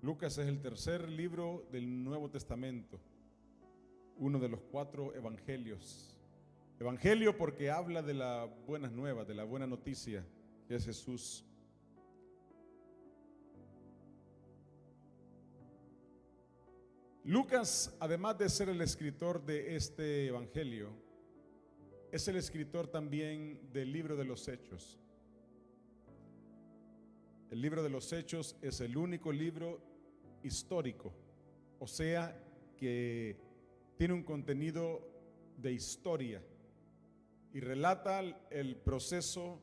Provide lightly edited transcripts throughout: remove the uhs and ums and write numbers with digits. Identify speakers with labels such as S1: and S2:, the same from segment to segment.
S1: Lucas es el tercer libro del Nuevo Testamento, uno de los 4 evangelios. Evangelio porque habla de las buenas nuevas, de la buena noticia que es Jesús. Lucas, además de ser el escritor de este evangelio, es el escritor también del libro de los Hechos. El libro de los Hechos es el único libro histórico, o sea que tiene un contenido de historia y relata el proceso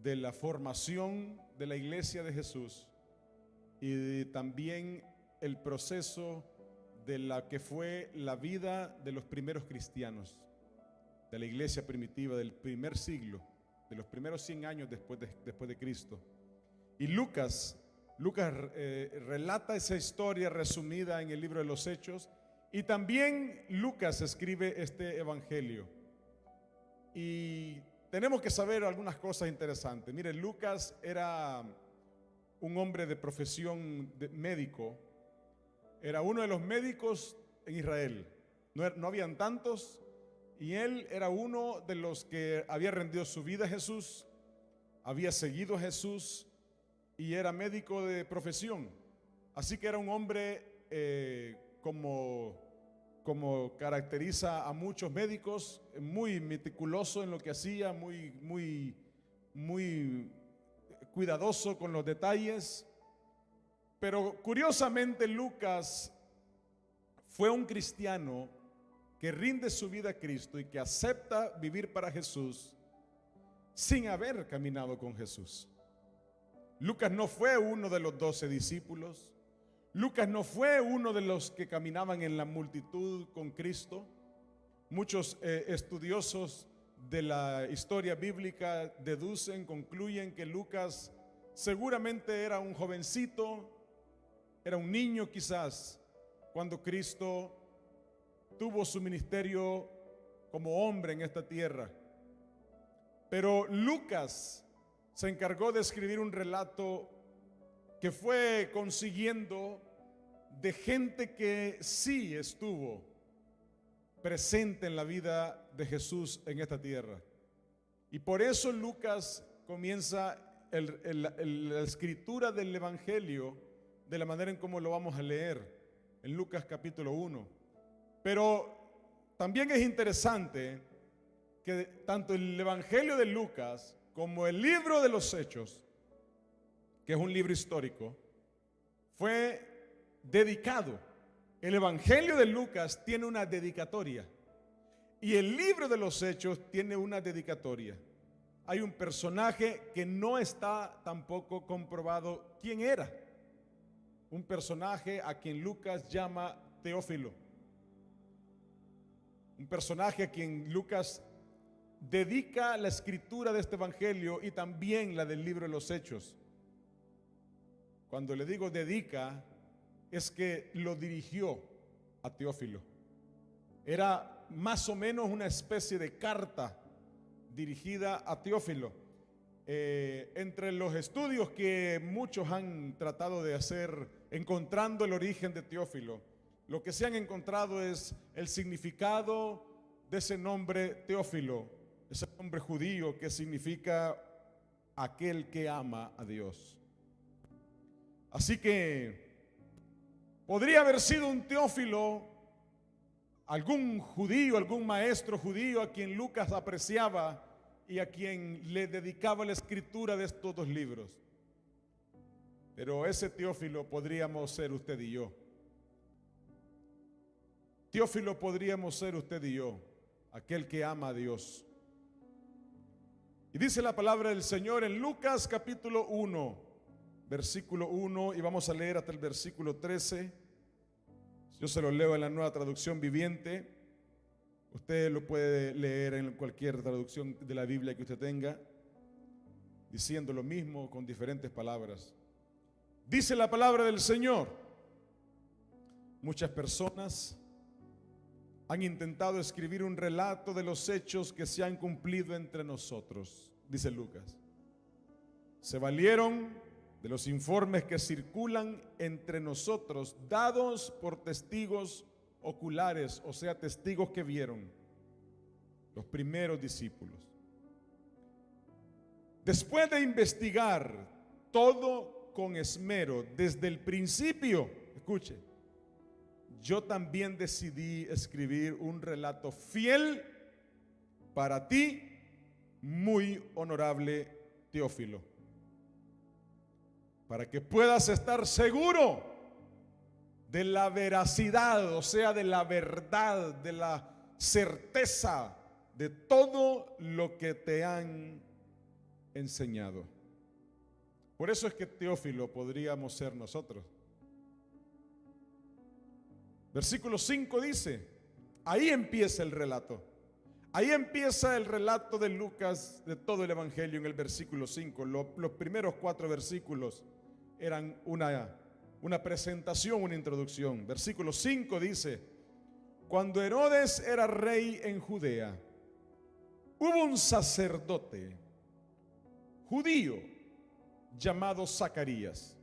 S1: de la formación de la iglesia de Jesús y también el proceso de la que fue la vida de los primeros cristianos, de la iglesia primitiva del primer siglo, de los primeros 100 años después de Cristo. Y Lucas relata esa historia resumida en el libro de los Hechos, y también Lucas escribe este evangelio. Y tenemos que saber algunas cosas interesantes. Mire, Lucas era un hombre de profesión médico, era uno de los médicos en Israel. No habían tantos, y él era uno de los que había rendido su vida a Jesús, había seguido a Jesús y era médico de profesión. Así que era un hombre como caracteriza a muchos médicos, muy meticuloso en lo que hacía, muy cuidadoso con los detalles. Pero curiosamente Lucas fue un cristiano que rinde su vida a Cristo y que acepta vivir para Jesús sin haber caminado con Jesús. Lucas no fue uno de los 12 discípulos. Lucas no fue uno de los que caminaban en la multitud con Cristo. Muchos estudiosos de la historia bíblica concluyen que Lucas seguramente era un jovencito, era un niño quizás, cuando Cristo tuvo su ministerio como hombre en esta tierra. Pero Lucas se encargó de escribir un relato que fue consiguiendo de gente que sí estuvo presente en la vida de Jesús en esta tierra. Y por eso Lucas comienza la escritura del evangelio de la manera en cómo lo vamos a leer en Lucas capítulo 1. Pero también es interesante que tanto el evangelio de Lucas como el libro de los Hechos, que es un libro histórico, fue dedicado. El evangelio de Lucas tiene una dedicatoria y el libro de los Hechos tiene una dedicatoria. Hay un personaje que no está tampoco comprobado quién era, un personaje a quien Lucas llama Teófilo, un personaje a quien Lucas dedica la escritura de este evangelio y también la del libro de los Hechos. Cuando le digo dedica, es que lo dirigió a Teófilo. Era más o menos una especie de carta dirigida a Teófilo. Entre los estudios que muchos han tratado de hacer, encontrando el origen de Teófilo, lo que se han encontrado es el significado de ese nombre Teófilo, ese nombre judío que significa aquel que ama a Dios. Así que podría haber sido un Teófilo, algún judío, algún maestro judío a quien Lucas apreciaba y a quien le dedicaba la escritura de estos 2 libros. Pero ese Teófilo podríamos ser usted y yo. Teófilo podríamos ser usted y yo, aquel que ama a Dios. Y dice la palabra del Señor en Lucas capítulo 1, versículo 1, y vamos a leer hasta el versículo 13. Yo se lo leo en la Nueva Traducción Viviente. Usted lo puede leer en cualquier traducción de la Biblia que usted tenga, diciendo lo mismo con diferentes palabras. Dice la palabra del Señor: muchas personas han intentado escribir un relato de los hechos que se han cumplido entre nosotros, dice Lucas. Se valieron de los informes que circulan entre nosotros, dados por testigos oculares, o sea, testigos que vieron, los primeros discípulos. Después de investigar todo con esmero desde el principio, escuche, yo también decidí escribir un relato fiel para ti, muy honorable Teófilo, para que puedas estar seguro de la veracidad, o sea, de la verdad, de la certeza de todo lo que te han enseñado. Por eso es que Teófilo podríamos ser nosotros. Versículo 5 dice, ahí empieza el relato. Ahí empieza el relato de Lucas, de todo el Evangelio en el versículo 5. Los primeros 4 versículos eran una presentación, una introducción. Versículo 5 dice, cuando Herodes era rey en Judea, hubo un sacerdote judío llamado Zacarías.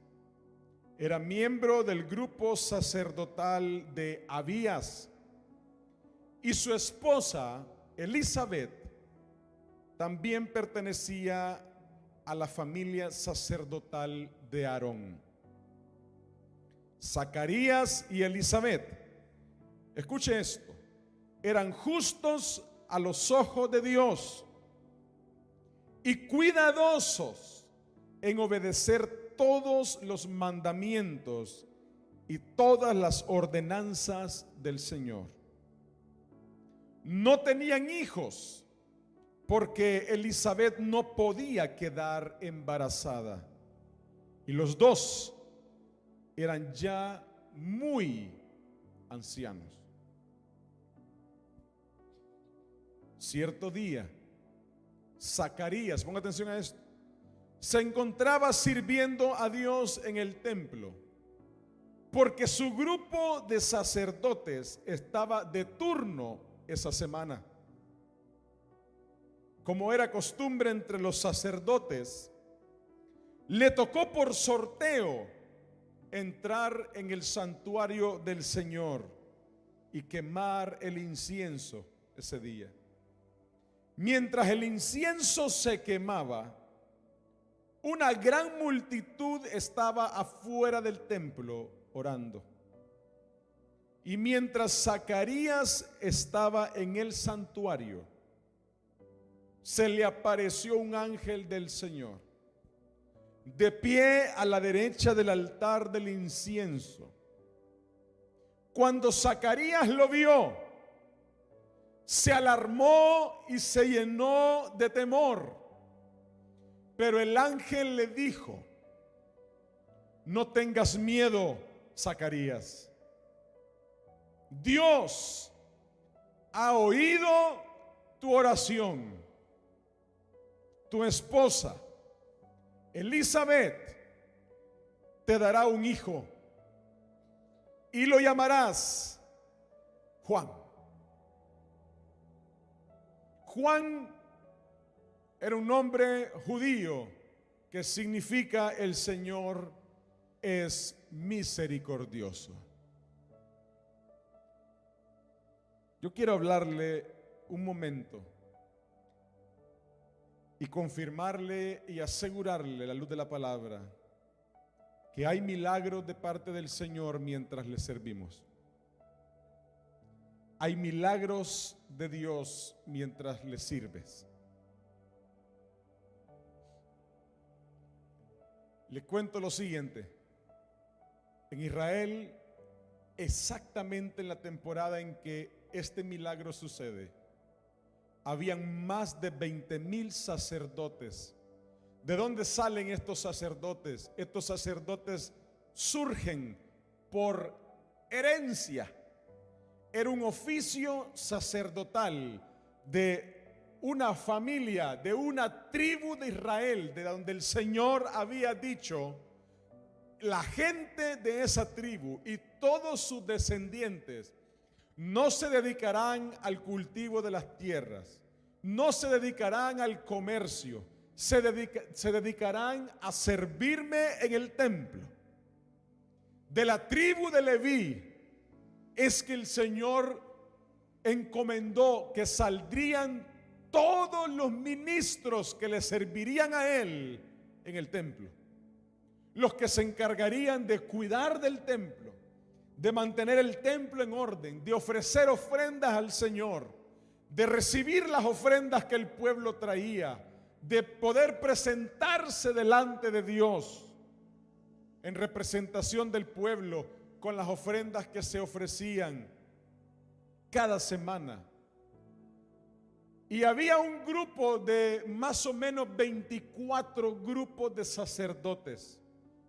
S1: Era miembro del grupo sacerdotal de Abías, y su esposa Elizabeth también pertenecía a la familia sacerdotal de Aarón. Zacarías y Elizabeth, escuche esto, eran justos a los ojos de Dios y cuidadosos en obedecer todos los mandamientos y todas las ordenanzas del Señor. No tenían hijos porque Elizabeth no podía quedar embarazada y los dos eran ya muy ancianos. Cierto día, Zacarías, ponga atención a esto, se encontraba sirviendo a Dios en el templo, porque su grupo de sacerdotes estaba de turno esa semana. Como era costumbre entre los sacerdotes, le tocó por sorteo entrar en el santuario del Señor y quemar el incienso ese día. Mientras el incienso se quemaba, una gran multitud estaba afuera del templo orando. Y mientras Zacarías estaba en el santuario, se le apareció un ángel del Señor, de pie a la derecha del altar del incienso. Cuando Zacarías lo vio, se alarmó y se llenó de temor. Pero el ángel le dijo, no tengas miedo, Zacarías. Dios ha oído tu oración. Tu esposa, Elizabeth, te dará un hijo y lo llamarás Juan. Juan era un nombre judío que significa el Señor es misericordioso. Yo quiero hablarle un momento y confirmarle y asegurarle a la luz de la palabra que hay milagros de parte del Señor mientras le servimos. Hay milagros de Dios mientras le sirves. Le cuento lo siguiente. En Israel, exactamente en la temporada en que este milagro sucede, habían más de 20,000 sacerdotes. ¿De dónde salen estos sacerdotes? Estos sacerdotes surgen por herencia. Era un oficio sacerdotal de una familia, de una tribu de Israel, de donde el Señor había dicho, la gente de esa tribu y todos sus descendientes no se dedicarán al cultivo de las tierras, no se dedicarán al comercio, se dedicarán a servirme en el templo. De la tribu de Leví es que el Señor encomendó que saldrían todos los ministros que le servirían a Él en el templo. Los que se encargarían de cuidar del templo, de mantener el templo en orden, de ofrecer ofrendas al Señor, de recibir las ofrendas que el pueblo traía, de poder presentarse delante de Dios en representación del pueblo con las ofrendas que se ofrecían cada semana. Y había un grupo de más o menos 24 grupos de sacerdotes.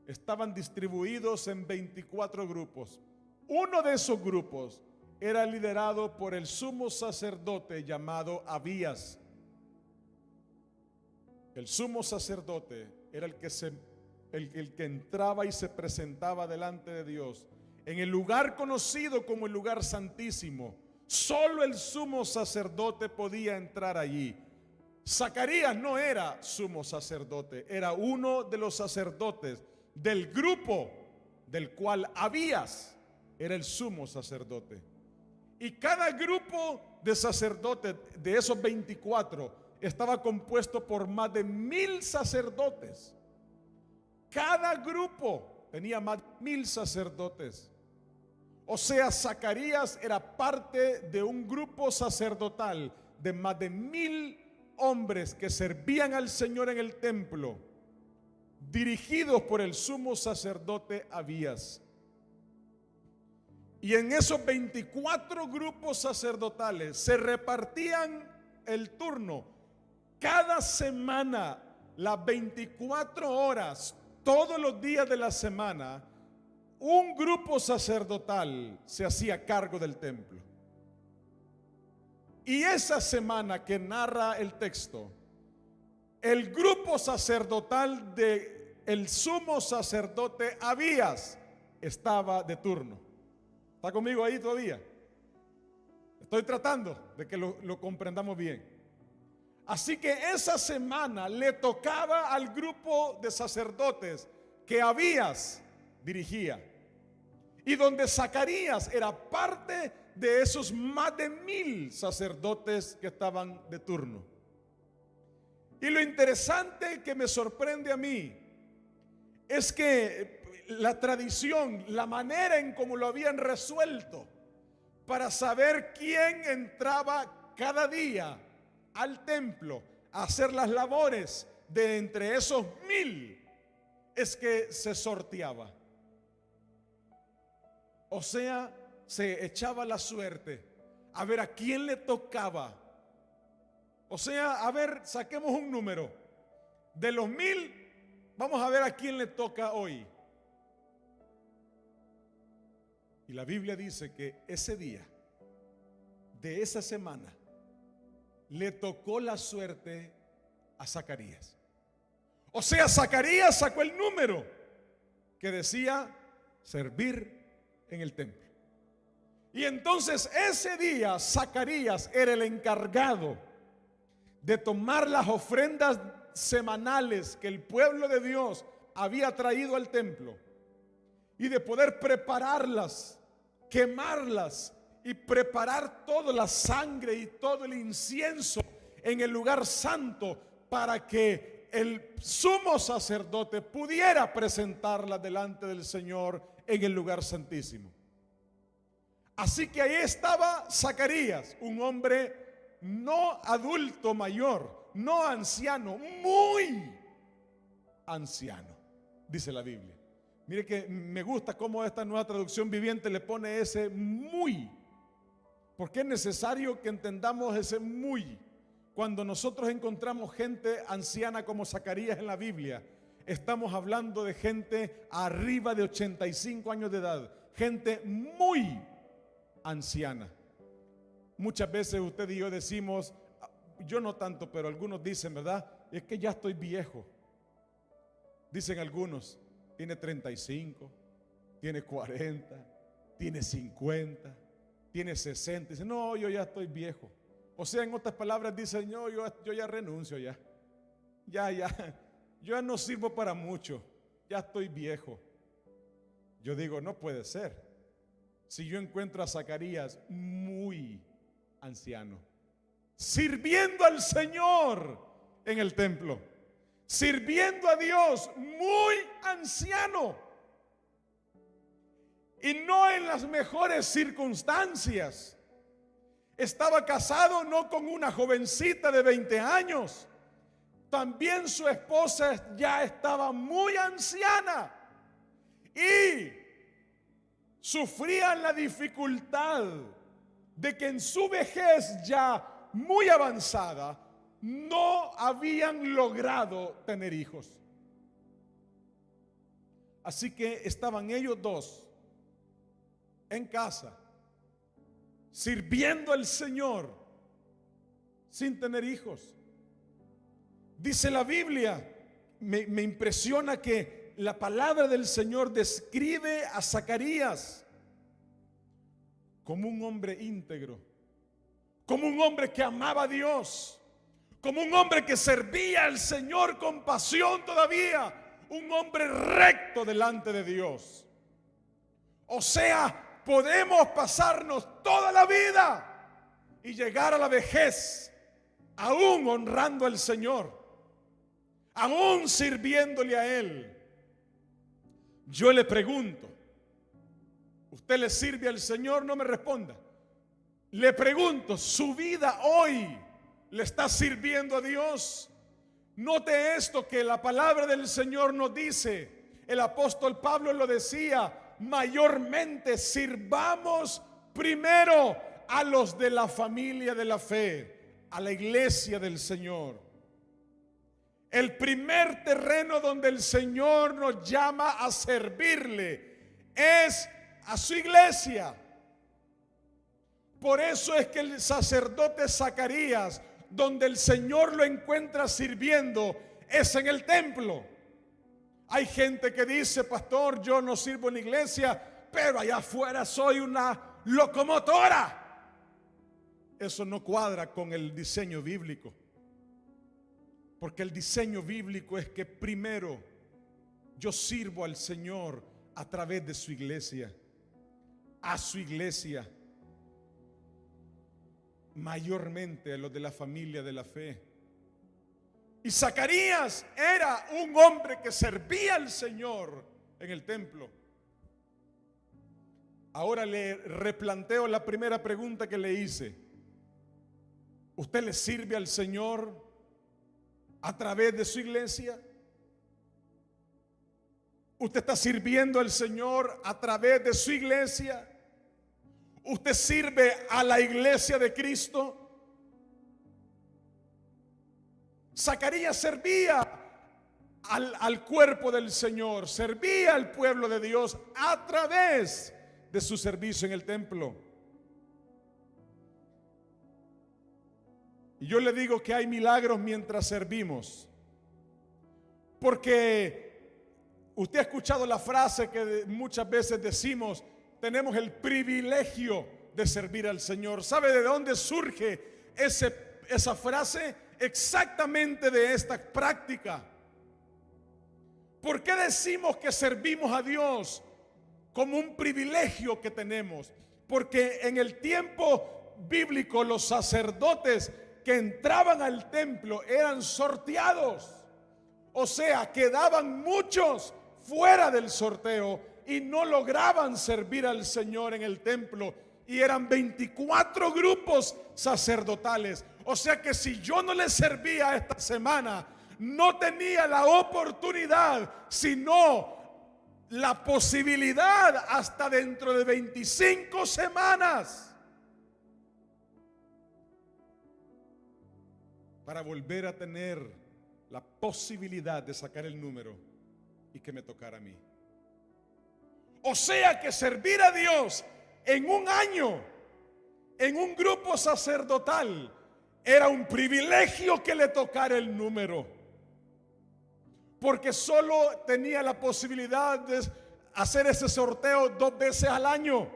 S1: Estaban distribuidos en 24 grupos. Uno de esos grupos era liderado por el sumo sacerdote llamado Abías. El sumo sacerdote era el que entraba y se presentaba delante de Dios en el lugar conocido como el lugar santísimo. Solo el sumo sacerdote podía entrar allí. Zacarías no era sumo sacerdote, era uno de los sacerdotes del grupo del cual Abías era el sumo sacerdote. Y cada grupo de sacerdotes de esos 24 estaba compuesto por más de 1000 sacerdotes. Cada grupo tenía más de 1000 sacerdotes. O sea, Zacarías era parte de un grupo sacerdotal de más de 1000 hombres que servían al Señor en el templo, dirigidos por el sumo sacerdote Abías. Y en esos 24 grupos sacerdotales se repartían el turno. Cada semana, las 24 horas, todos los días de la semana, un grupo sacerdotal se hacía cargo del templo. Y esa semana que narra el texto, el grupo sacerdotal de el sumo sacerdote Abías estaba de turno. ¿Está conmigo ahí todavía? Estoy tratando de que lo comprendamos bien. Así que esa semana le tocaba al grupo de sacerdotes que Abías dirigía, y donde Zacarías era parte de esos más de 1000 sacerdotes que estaban de turno. Y lo interesante que me sorprende a mí es que la tradición, la manera en cómo lo habían resuelto para saber quién entraba cada día al templo a hacer las labores de entre esos 1000, es que se sorteaba. O sea, se echaba la suerte a ver a quién le tocaba. O sea, a ver, saquemos un número. De los 1000, vamos a ver a quién le toca hoy. Y la Biblia dice que ese día, de esa semana, le tocó la suerte a Zacarías. O sea, Zacarías sacó el número que decía servir en el templo. Y entonces ese día Zacarías era el encargado de tomar las ofrendas semanales que el pueblo de Dios había traído al templo y de poder prepararlas, quemarlas y preparar toda la sangre y todo el incienso en el lugar santo para que el sumo sacerdote pudiera presentarla delante del Señor en el lugar santísimo. Así que ahí estaba Zacarías, un hombre no adulto mayor, no anciano, muy anciano, dice la Biblia. Mire que me gusta cómo esta nueva traducción viviente le pone ese muy, porque es necesario que entendamos ese muy. Cuando nosotros encontramos gente anciana como Zacarías en la Biblia, estamos hablando de gente arriba de 85 años de edad, gente muy anciana. Muchas veces usted y yo decimos, yo no tanto, pero algunos dicen, ¿verdad? Es que ya estoy viejo. Dicen algunos, tiene 35, tiene 40, tiene 50, tiene 60. Dicen, no, yo ya estoy viejo. O sea, en otras palabras dicen, no, yo ya renuncio ya. yo ya no sirvo para mucho, ya estoy viejo. Yo digo, no puede ser. Si yo encuentro a Zacarías muy anciano, sirviendo al Señor en el templo, sirviendo a Dios, muy anciano, y no en las mejores circunstancias. Estaba casado no con una jovencita de 20 años, también su esposa ya estaba muy anciana y sufrían la dificultad de que en su vejez ya muy avanzada no habían logrado tener hijos. Así que estaban ellos dos en casa, sirviendo al Señor sin tener hijos. Dice la Biblia, me impresiona que la palabra del Señor describe a Zacarías como un hombre íntegro, como un hombre que amaba a Dios, como un hombre que servía al Señor con pasión todavía, un hombre recto delante de Dios. O sea, podemos pasarnos toda la vida y llegar a la vejez aún honrando al Señor, aún sirviéndole a Él. Yo le pregunto, ¿usted le sirve al Señor? No me responda. Le pregunto, ¿su vida hoy le está sirviendo a Dios? Note esto que la palabra del Señor nos dice. El apóstol Pablo lo decía, mayormente sirvamos primero a los de la familia de la fe, a la iglesia del Señor. El primer terreno donde el Señor nos llama a servirle es a su iglesia. Por eso es que el sacerdote Zacarías, donde el Señor lo encuentra sirviendo, es en el templo. Hay gente que dice, pastor, yo no sirvo en la iglesia, pero allá afuera soy una locomotora. Eso no cuadra con el diseño bíblico. Porque el diseño bíblico es que primero yo sirvo al Señor a través de su iglesia, a su iglesia, mayormente a los de la familia de la fe. Y Zacarías era un hombre que servía al Señor en el templo. Ahora le replanteo la primera pregunta que le hice. ¿Usted le sirve al Señor a través de su iglesia? ¿Usted está sirviendo al Señor a través de su iglesia? ¿Usted sirve a la iglesia de Cristo? Zacarías servía al cuerpo del Señor, servía al pueblo de Dios a través de su servicio en el templo. Y yo le digo que hay milagros mientras servimos, porque usted ha escuchado la frase que muchas veces decimos, tenemos el privilegio de servir al Señor. ¿Sabe de dónde surge esa frase? Exactamente de esta práctica. ¿Por qué decimos que servimos a Dios como un privilegio que tenemos? Porque en el tiempo bíblico los sacerdotes que entraban al templo eran sorteados. O sea, quedaban muchos fuera del sorteo y no lograban servir al Señor en el templo. Y eran 24 grupos sacerdotales. O sea que si yo no le servía esta semana, no tenía la oportunidad, sino la posibilidad hasta dentro de 25 semanas para volver a tener la posibilidad de sacar el número y que me tocara a mí. O sea que servir a Dios en un año, en un grupo sacerdotal, era un privilegio que le tocara el número, porque solo tenía la posibilidad de hacer ese sorteo 2 veces al año.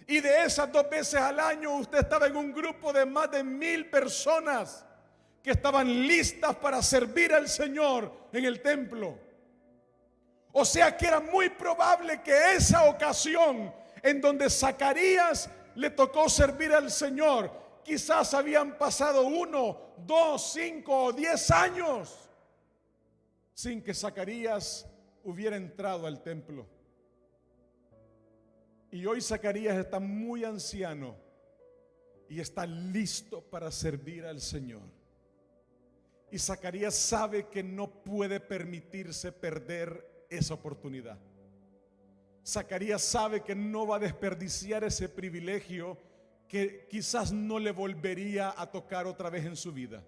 S1: Y de esas 2 veces al año usted estaba en un grupo de más de 1000 personas que estaban listas para servir al Señor en el templo. O sea que era muy probable que esa ocasión en donde Zacarías le tocó servir al Señor, quizás habían pasado 1, 2, 5 o 10 años sin que Zacarías hubiera entrado al templo. Y hoy Zacarías está muy anciano y está listo para servir al Señor. Y Zacarías sabe que no puede permitirse perder esa oportunidad. Zacarías sabe que no va a desperdiciar ese privilegio que quizás no le volvería a tocar otra vez en su vida.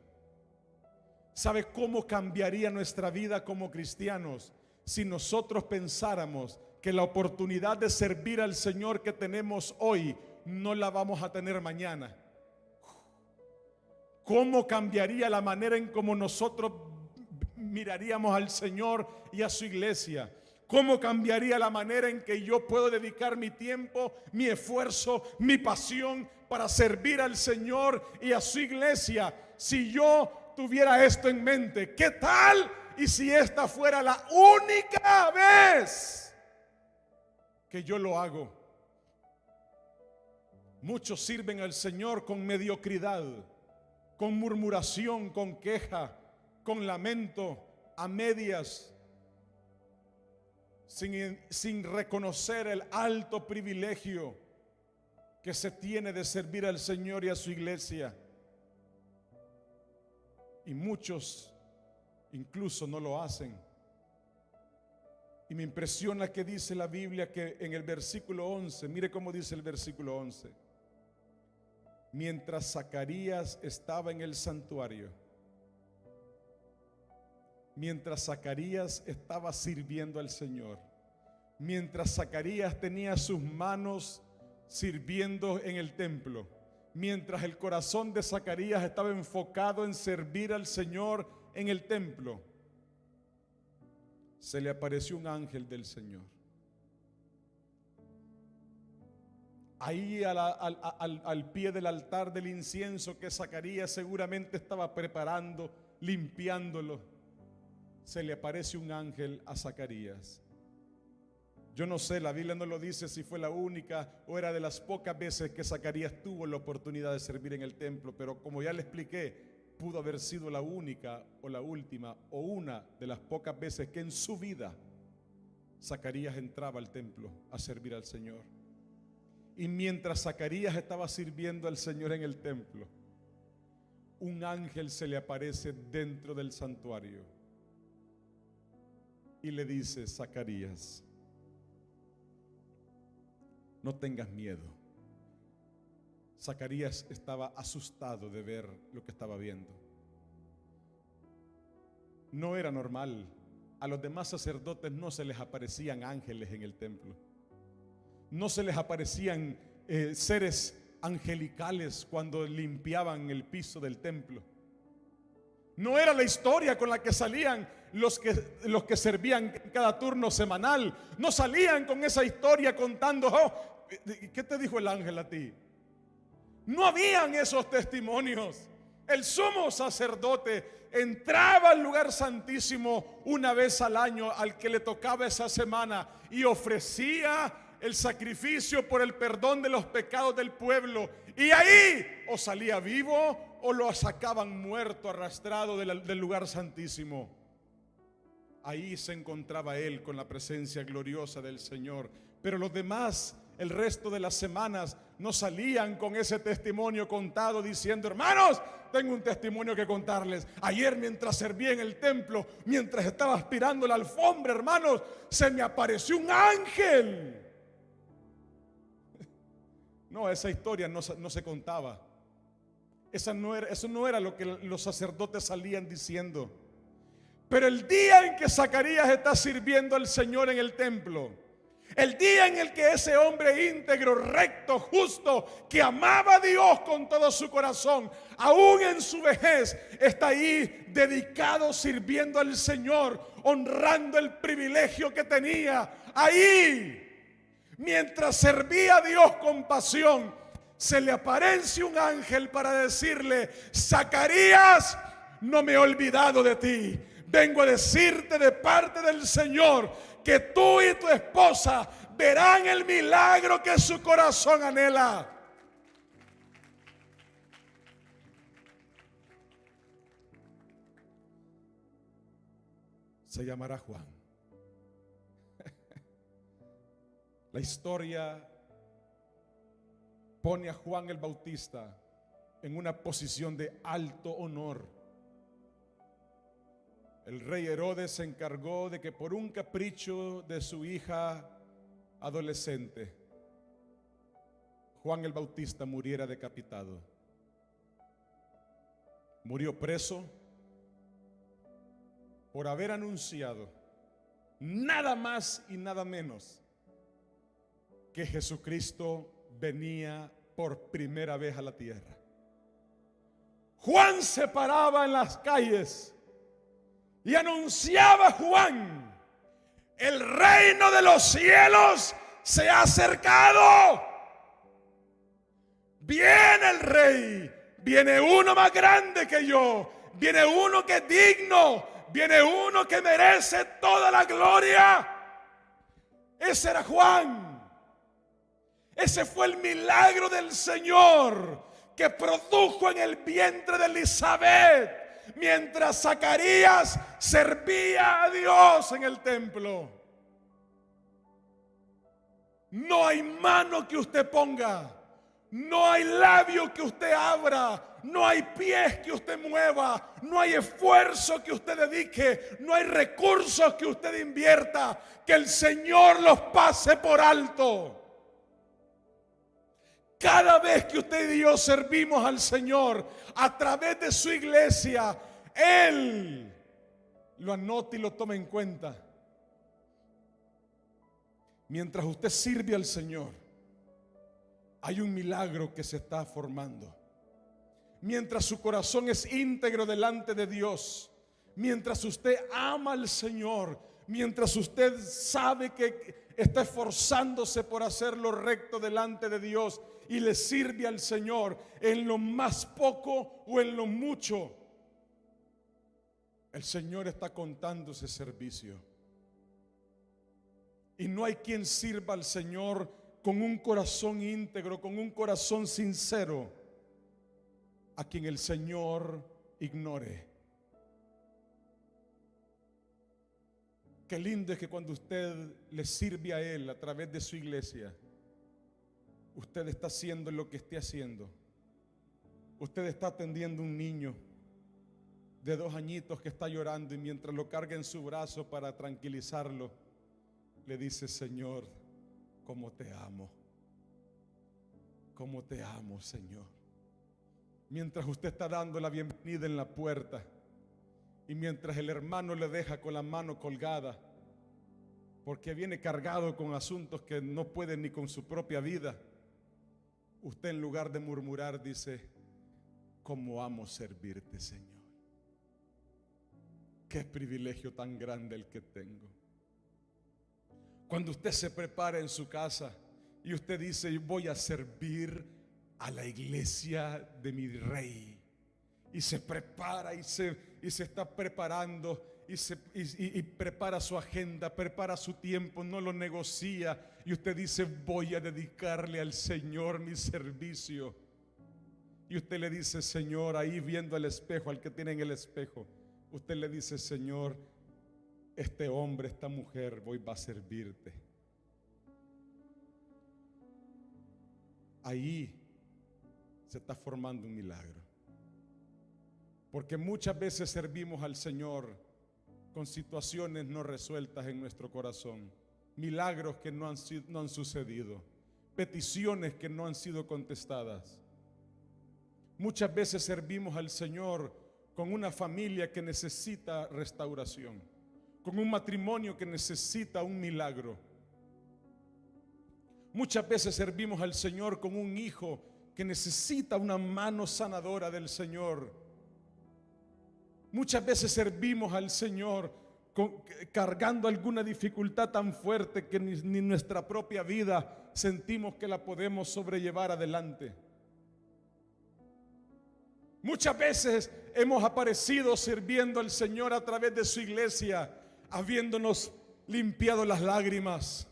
S1: ¿Sabe cómo cambiaría nuestra vida como cristianos si nosotros pensáramos que la oportunidad de servir al Señor que tenemos hoy no la vamos a tener mañana? ¿Cómo cambiaría la manera en cómo nosotros miraríamos al Señor y a su iglesia? ¿Cómo cambiaría la manera en que yo puedo dedicar mi tiempo, mi esfuerzo, mi pasión para servir al Señor y a su iglesia si yo tuviera esto en mente? ¿Qué tal y si esta fuera la única vez que yo lo hago? Muchos sirven al Señor con mediocridad, con murmuración, con queja, con lamento, a medias, sin reconocer el alto privilegio que se tiene de servir al Señor y a su iglesia. Y muchos incluso no lo hacen. Y me impresiona que dice la Biblia que en el versículo 11, mire cómo dice el versículo 11: mientras Zacarías estaba en el santuario, mientras Zacarías estaba sirviendo al Señor, mientras Zacarías tenía sus manos sirviendo en el templo, mientras el corazón de Zacarías estaba enfocado en servir al Señor en el templo, se le apareció un ángel del Señor. Ahí al pie del altar del incienso que Zacarías seguramente estaba preparando, limpiándolo, se le aparece un ángel a Zacarías. Yo no sé, la Biblia no lo dice si fue la única o era de las pocas veces que Zacarías tuvo la oportunidad de servir en el templo, pero como ya le expliqué, pudo haber sido la única o la última o una de las pocas veces que en su vida Zacarías entraba al templo a servir al Señor. Y mientras Zacarías estaba sirviendo al Señor en el templo, un ángel se le aparece dentro del santuario y le dice: Zacarías, no tengas miedo. Zacarías estaba asustado de ver lo que estaba viendo. No era normal. A los demás sacerdotes no se les aparecían ángeles en el templo. No se les aparecían seres angelicales cuando limpiaban el piso del templo. No era la historia con la que salían los que servían cada turno semanal. No salían con esa historia contando: oh, ¿qué te dijo el ángel a ti? No habían esos testimonios. El sumo sacerdote entraba al lugar santísimo una vez al año al que le tocaba esa semana y ofrecía el sacrificio por el perdón de los pecados del pueblo, y ahí o salía vivo o lo sacaban muerto, arrastrado del lugar santísimo. Ahí se encontraba él con la presencia gloriosa del Señor. Pero los demás, el resto de las semanas, no salían con ese testimonio contado diciendo: hermanos, tengo un testimonio que contarles. Ayer mientras servía en el templo, mientras estaba aspirando la alfombra, hermanos, se me apareció un ángel. No, esa historia no se contaba. Eso no era lo que los sacerdotes salían diciendo. Pero el día en que Zacarías está sirviendo al Señor en el templo, el día en el que ese hombre íntegro, recto, justo, que amaba a Dios con todo su corazón, aún en su vejez, está ahí dedicado sirviendo al Señor, honrando el privilegio que tenía. Ahí, mientras servía a Dios con pasión, se le aparece un ángel para decirle: Zacarías, no me he olvidado de ti. Vengo a decirte de parte del Señor que tú y tu esposa verán el milagro que su corazón anhela. Se llamará Juan. La historia pone a Juan el Bautista en una posición de alto honor. El rey Herodes se encargó de que por un capricho de su hija adolescente, Juan el Bautista muriera decapitado. Murió preso por haber anunciado nada más y nada menos que Jesucristo venía por primera vez a la tierra. Juan se paraba en las calles y anunciaba: Juan, el reino de los cielos se ha acercado. Viene el rey, viene uno más grande que yo, viene uno que es digno, viene uno que merece toda la gloria. Ese era Juan. Ese fue el milagro del Señor que produjo en el vientre de Elizabeth mientras Zacarías servía a Dios en el templo. No hay mano que usted ponga, no hay labio que usted abra, no hay pies que usted mueva, no hay esfuerzo que usted dedique, no hay recursos que usted invierta, que el Señor los pase por alto. Cada vez que usted y yo servimos al Señor a través de su iglesia, Él lo anota y lo toma en cuenta. Mientras usted sirve al Señor, hay un milagro que se está formando. Mientras su corazón es íntegro delante de Dios, mientras usted ama al Señor, mientras usted sabe que está esforzándose por hacer lo recto delante de Dios y le sirve al Señor en lo más poco o en lo mucho, el Señor está contando ese servicio. Y no hay quien sirva al Señor con un corazón íntegro, con un corazón sincero, a quien el Señor ignore. Qué lindo es que cuando usted le sirve a Él a través de su iglesia, usted está haciendo lo que esté haciendo. Usted está atendiendo a un niño de 2 añitos que está llorando, y mientras lo carga en su brazo para tranquilizarlo, le dice: Señor, cómo te amo. Cómo te amo, Señor. Mientras usted está dando la bienvenida en la puerta, y mientras el hermano le deja con la mano colgada porque viene cargado con asuntos que no puede ni con su propia vida, usted, en lugar de murmurar, dice: cómo amo servirte, Señor. Qué privilegio tan grande el que tengo. Cuando usted se prepara en su casa y usted dice: voy a servir a la iglesia de mi rey, y se prepara y se está preparando y prepara su agenda, prepara su tiempo, no lo negocia, y usted dice: voy a dedicarle al Señor mi servicio. Y usted le dice: Señor, ahí viendo el espejo, al que tiene en el espejo, usted le dice: Señor, este hombre, esta mujer, voy a servirte. Ahí se está formando un milagro. Porque muchas veces servimos al Señor con situaciones no resueltas en nuestro corazón, milagros que no han sucedido, peticiones que no han sido contestadas. Muchas veces servimos al Señor con una familia que necesita restauración, con un matrimonio que necesita un milagro. Muchas veces servimos al Señor con un hijo que necesita una mano sanadora del Señor. Muchas veces servimos al Señor cargando alguna dificultad tan fuerte que ni nuestra propia vida sentimos que la podemos sobrellevar adelante. Muchas veces hemos aparecido sirviendo al Señor a través de su iglesia, habiéndonos limpiado las lágrimas.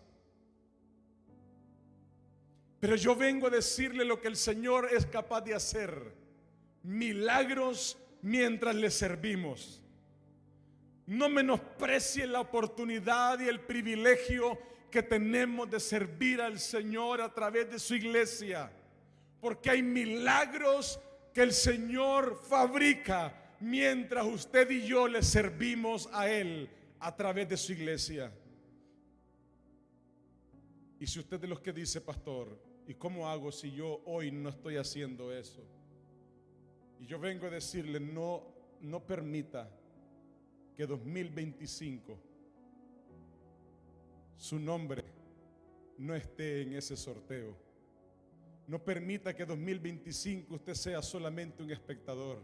S1: Pero yo vengo a decirle lo que el Señor es capaz de hacer: milagros mientras le servimos. No menosprecie la oportunidad y el privilegio que tenemos de servir al Señor a través de su iglesia, porque hay milagros que el Señor fabrica mientras usted y yo le servimos a Él a través de su iglesia. Y si usted es de los que dice: pastor, ¿y cómo hago si yo hoy no estoy haciendo eso? Y yo vengo a decirle: no permita que 2025 su nombre no esté en ese sorteo. No permita que 2025 usted sea solamente un espectador.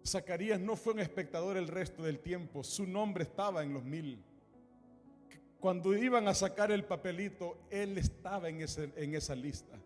S1: Zacarías no fue un espectador el resto del tiempo, su nombre estaba en los 1000. Cuando iban a sacar el papelito, él estaba en esa lista.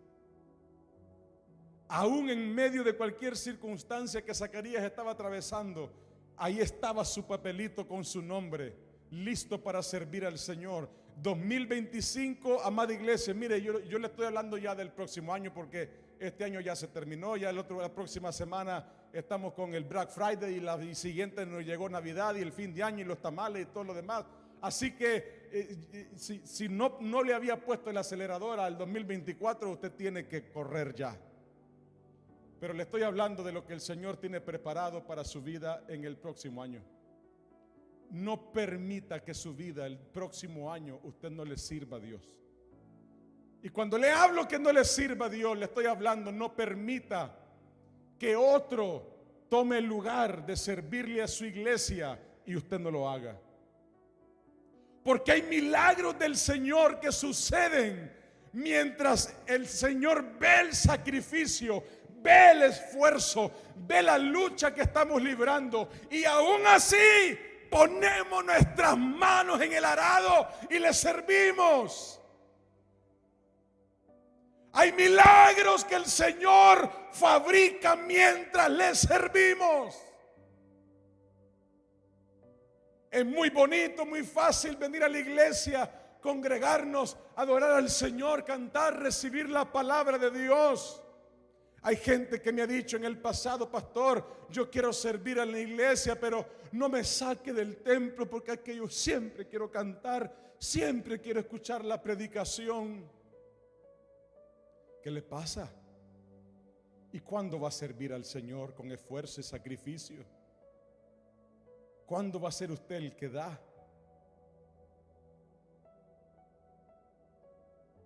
S1: Aún en medio de cualquier circunstancia que Zacarías estaba atravesando, ahí estaba su papelito con su nombre, listo para servir al Señor. 2025, amada iglesia, mire, yo le estoy hablando ya del próximo año, porque este año ya se terminó. Ya la próxima semana estamos con el Black Friday, y la siguiente nos llegó Navidad y el fin de año y los tamales y todo lo demás. Así que si no le había puesto el acelerador al 2024, usted tiene que correr ya. Pero le estoy hablando de lo que el Señor tiene preparado para su vida en el próximo año. No permita que su vida el próximo año usted no le sirva a Dios. Y cuando le hablo que no le sirva a Dios, le estoy hablando: no permita que otro tome el lugar de servirle a su iglesia y usted no lo haga. Porque hay milagros del Señor que suceden mientras el Señor ve el sacrificio, ve el esfuerzo, ve la lucha que estamos librando, y aún así ponemos nuestras manos en el arado y le servimos. Hay milagros que el Señor fabrica mientras le servimos. Es muy bonito, muy fácil venir a la iglesia, congregarnos, adorar al Señor, cantar, recibir la palabra de Dios. Hay gente que me ha dicho en el pasado: pastor, yo quiero servir a la iglesia, pero no me saque del templo, porque aquí yo siempre quiero cantar, siempre quiero escuchar la predicación. ¿Qué le pasa? ¿Y cuándo va a servir al Señor con esfuerzo y sacrificio? ¿Cuándo va a ser usted el que da?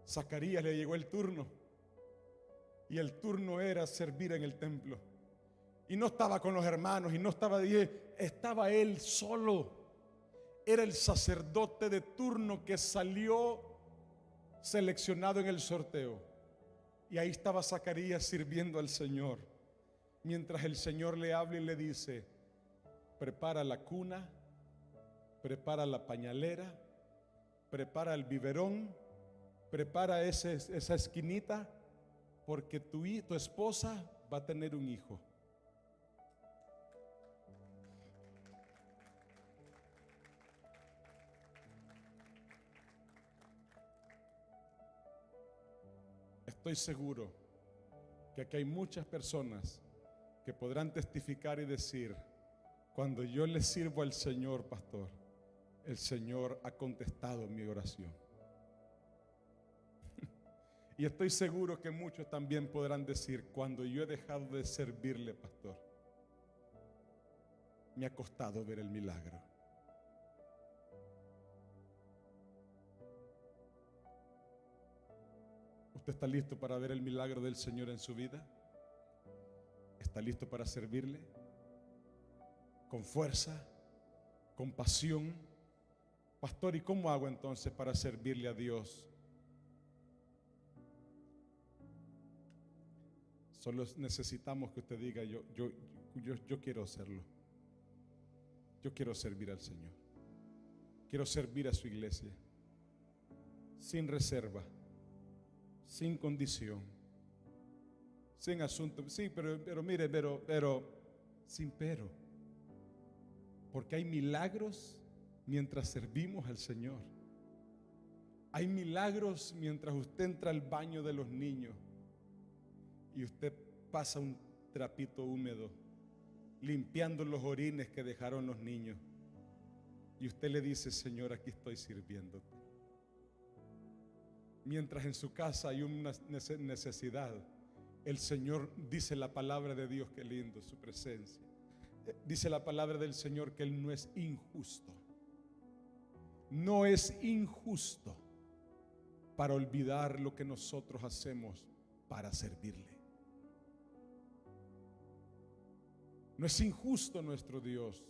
S1: Zacarías le llegó el turno, y el turno era servir en el templo. Y no estaba con los hermanos, y no estaba estaba él solo. Era el sacerdote de turno que salió seleccionado en el sorteo. Y ahí estaba Zacarías sirviendo al Señor, mientras el Señor le habla y le dice: prepara la cuna, prepara la pañalera, prepara el biberón, prepara esa esquinita, porque tu esposa va a tener un hijo. Estoy seguro que aquí hay muchas personas que podrán testificar y decir: cuando yo le sirvo al Señor, pastor, el Señor ha contestado mi oración. Y estoy seguro que muchos también podrán decir: cuando yo he dejado de servirle, pastor, me ha costado ver el milagro. ¿Usted está listo para ver el milagro del Señor en su vida? ¿Está listo para servirle? Con fuerza, con pasión. Pastor, ¿y cómo hago entonces para servirle a Dios? Solo necesitamos que usted diga: yo quiero hacerlo. Yo quiero servir al Señor. Quiero servir a su iglesia, sin reserva, sin condición, sin asunto. Sí, pero mire, sin pero. Porque hay milagros mientras servimos al Señor. Hay milagros mientras usted entra al baño de los niños y usted pasa un trapito húmedo limpiando los orines que dejaron los niños. Y usted le dice: Señor, aquí estoy sirviéndote. Mientras en su casa hay una necesidad, el Señor, dice la palabra de Dios, qué lindo su presencia. Dice la palabra del Señor que Él no es injusto. No es injusto para olvidar lo que nosotros hacemos para servirle. No es injusto nuestro Dios.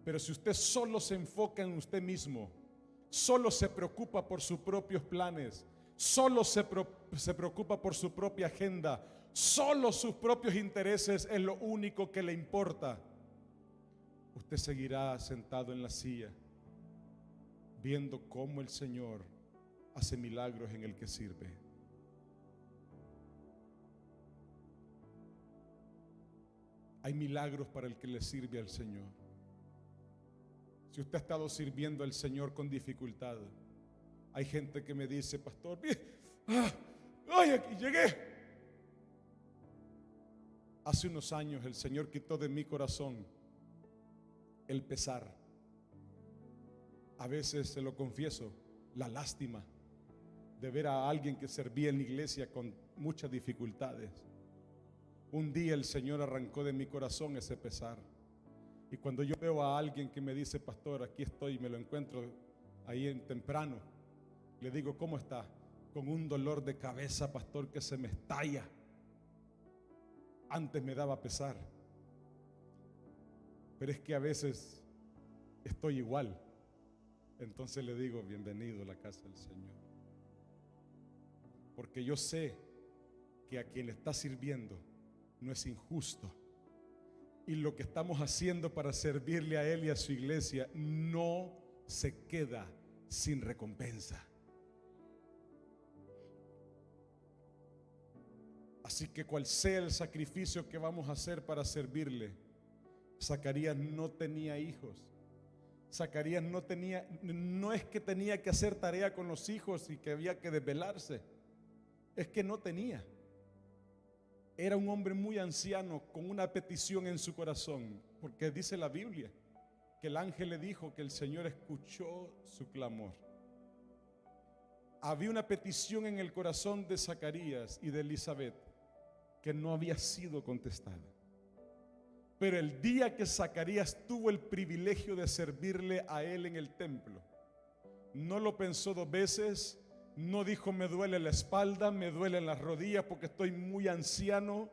S1: Pero si usted solo se enfoca en usted mismo, solo se preocupa por sus propios planes, solo se preocupa por su propia agenda, solo sus propios intereses es lo único que le importa, usted seguirá sentado en la silla viendo cómo el Señor hace milagros en el que sirve. Hay milagros para el que le sirve al Señor. Si usted ha estado sirviendo al Señor con dificultad, hay gente que me dice: pastor, ¡ay, aquí llegué! Hace unos años el Señor quitó de mi corazón el pesar. A veces, se lo confieso, la lástima de ver a alguien que servía en la iglesia con muchas dificultades. Un día el Señor arrancó de mi corazón ese pesar. Y cuando yo veo a alguien que me dice: pastor, aquí estoy, me lo encuentro ahí en temprano, le digo: ¿cómo está? Con un dolor de cabeza, pastor, que se me estalla. Antes me daba pesar, pero es que a veces estoy igual. Entonces le digo: bienvenido a la casa del Señor. Porque yo sé que a quien le está sirviendo no es injusto. Y lo que estamos haciendo para servirle a Él y a su iglesia no se queda sin recompensa. Así que cual sea el sacrificio que vamos a hacer para servirle, Zacarías no tenía hijos. Zacarías no es que tenía que hacer tarea con los hijos y que había que desvelarse, es que no tenía. Era un hombre muy anciano con una petición en su corazón, porque dice la Biblia que el ángel le dijo que el Señor escuchó su clamor. Había una petición en el corazón de Zacarías y de Elizabeth que no había sido contestada. Pero el día que Zacarías tuvo el privilegio de servirle a él en el templo, no lo pensó dos veces. No dijo: me duele la espalda, me duelen las rodillas porque estoy muy anciano.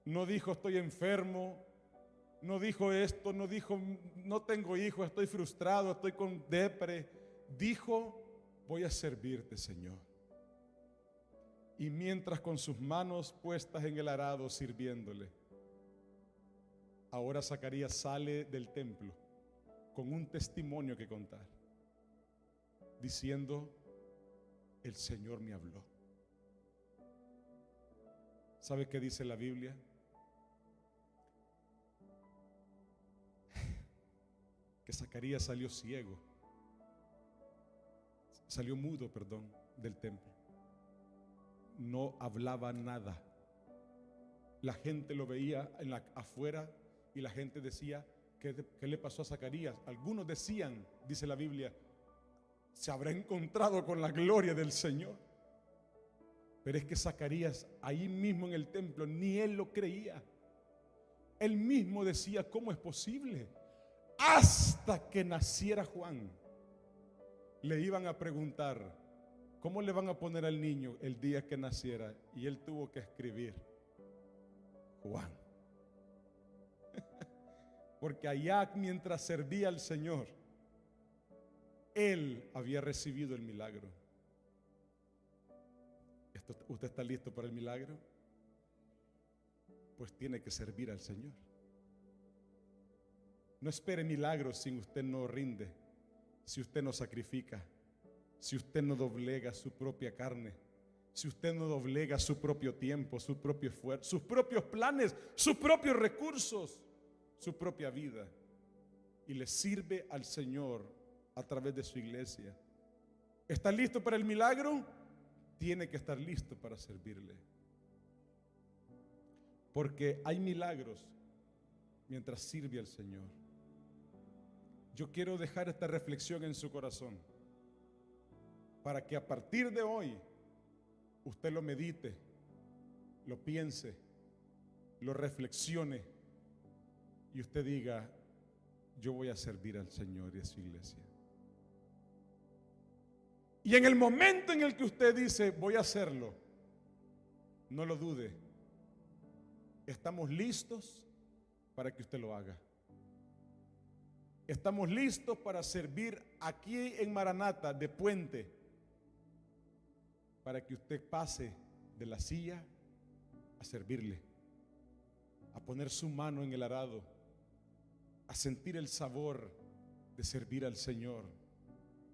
S1: No dijo: estoy enfermo. No dijo esto, no dijo: no tengo hijos, estoy frustrado, estoy con depre. Dijo: voy a servirte, Señor. Y mientras con sus manos puestas en el arado sirviéndole, ahora Zacarías sale del templo con un testimonio que contar, diciendo: el Señor me habló. ¿Sabe qué dice la Biblia? Que Zacarías salió ciego, salió mudo, del templo. No hablaba nada. La gente lo veía afuera y la gente decía: ¿qué le pasó a Zacarías? Algunos decían, dice la Biblia, se habrá encontrado con la gloria del Señor. Pero es que Zacarías, ahí mismo en el templo, ni él lo creía. Él mismo decía: ¿cómo es posible? Hasta que naciera Juan, le iban a preguntar: ¿cómo le van a poner al niño el día que naciera? Y él tuvo que escribir: Juan. Porque allá, mientras servía al Señor, él había recibido el milagro. ¿Usted está listo para el milagro? Pues tiene que servir al Señor. No espere milagros si usted no rinde, si usted no sacrifica, si usted no doblega su propia carne, si usted no doblega su propio tiempo, su propio esfuerzo, sus propios planes, sus propios recursos, su propia vida, y le sirve al Señor a través de su iglesia? ¿Está listo para el milagro? Tiene que estar listo para servirle. Porque hay milagros mientras sirve al Señor. Yo quiero dejar esta reflexión en su corazón para que a partir de hoy usted lo medite, lo piense, lo reflexione y usted diga: yo voy a servir al Señor y a su iglesia. Y en el momento en el que usted dice: voy a hacerlo, no lo dude. Estamos listos para que usted lo haga. Estamos listos para servir aquí en Maranata de puente, para que usted pase de la silla a servirle, a poner su mano en el arado, a sentir el sabor de servir al Señor,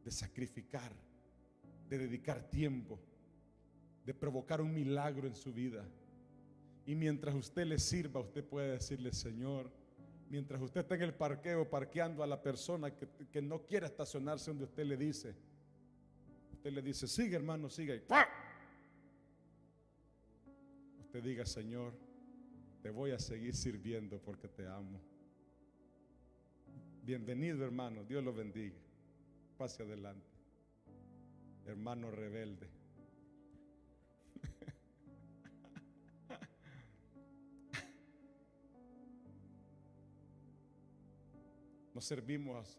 S1: de sacrificar, de dedicar tiempo, de provocar un milagro en su vida. Y mientras usted le sirva, usted puede decirle: Señor, mientras usted está en el parqueo parqueando a la persona que no quiere estacionarse donde usted le dice, sigue hermano, sigue. Usted diga: Señor, te voy a seguir sirviendo porque te amo. Bienvenido hermano, Dios lo bendiga. Pase adelante, hermano rebelde. No servimos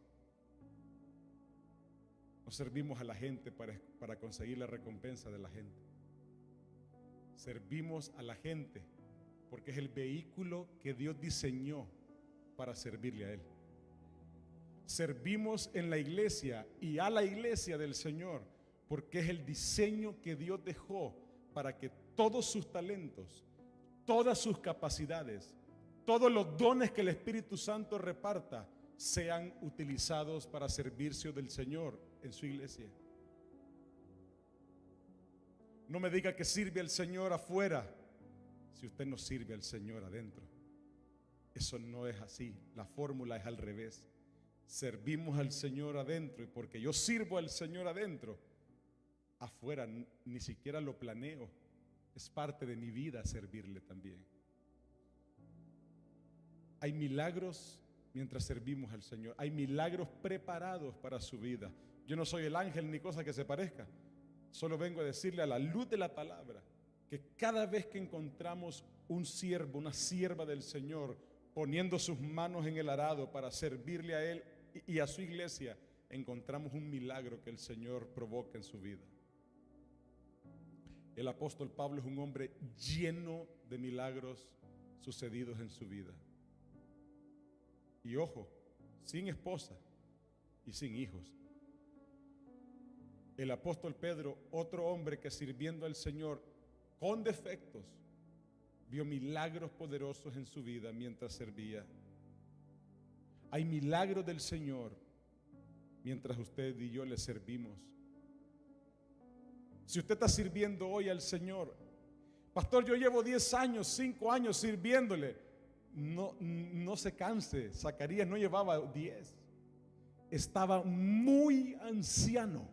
S1: a la gente para conseguir la recompensa de la gente. Servimos a la gente porque es el vehículo que Dios diseñó para servirle a Él. Servimos en la iglesia y a la iglesia del Señor porque es el diseño que Dios dejó para que todos sus talentos, todas sus capacidades, todos los dones que el Espíritu Santo reparta sean utilizados para servicio del Señor en su iglesia. No me diga que sirve al Señor afuera si usted no sirve al Señor adentro. Eso no es así, la fórmula es al revés. Servimos al Señor adentro, y porque yo sirvo al Señor adentro, afuera ni siquiera lo planeo. Es parte de mi vida servirle también. Hay milagros mientras servimos al Señor. Hay milagros preparados para su vida. Yo no soy el ángel ni cosa que se parezca. Solo vengo a decirle a la luz de la palabra que cada vez que encontramos un siervo, una sierva del Señor poniendo sus manos en el arado para servirle a Él y a su iglesia, encontramos un milagro que el Señor provoca en su vida. El apóstol Pablo es un hombre lleno de milagros sucedidos en su vida. Y ojo, sin esposa y sin hijos. El apóstol Pedro, otro hombre que sirviendo al Señor con defectos, vio milagros poderosos en su vida mientras servía. Hay milagros del Señor mientras usted y yo le servimos. Si usted está sirviendo hoy al Señor: pastor, yo llevo 10 años, 5 años sirviéndole. No se canse. Zacarías no llevaba 10, estaba muy anciano.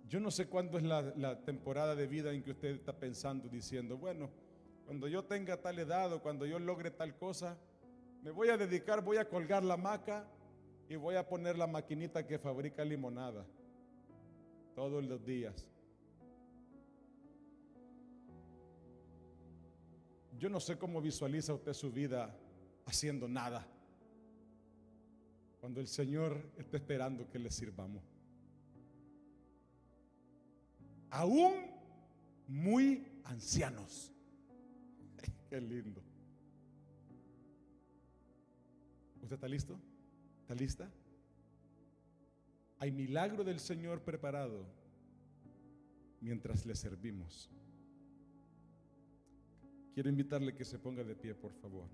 S1: Yo no sé cuándo es la temporada de vida en que usted está pensando, diciendo: bueno, cuando yo tenga tal edad o cuando yo logre tal cosa, me voy a dedicar, voy a colgar la hamaca y voy a poner la maquinita que fabrica limonada todos los días. Yo no sé cómo visualiza usted su vida haciendo nada, cuando el Señor está esperando que le sirvamos. Aún muy ancianos. Qué lindo. ¿Usted está listo? ¿Está lista? Hay milagro del Señor preparado mientras le servimos. Quiero invitarle que se ponga de pie, por favor.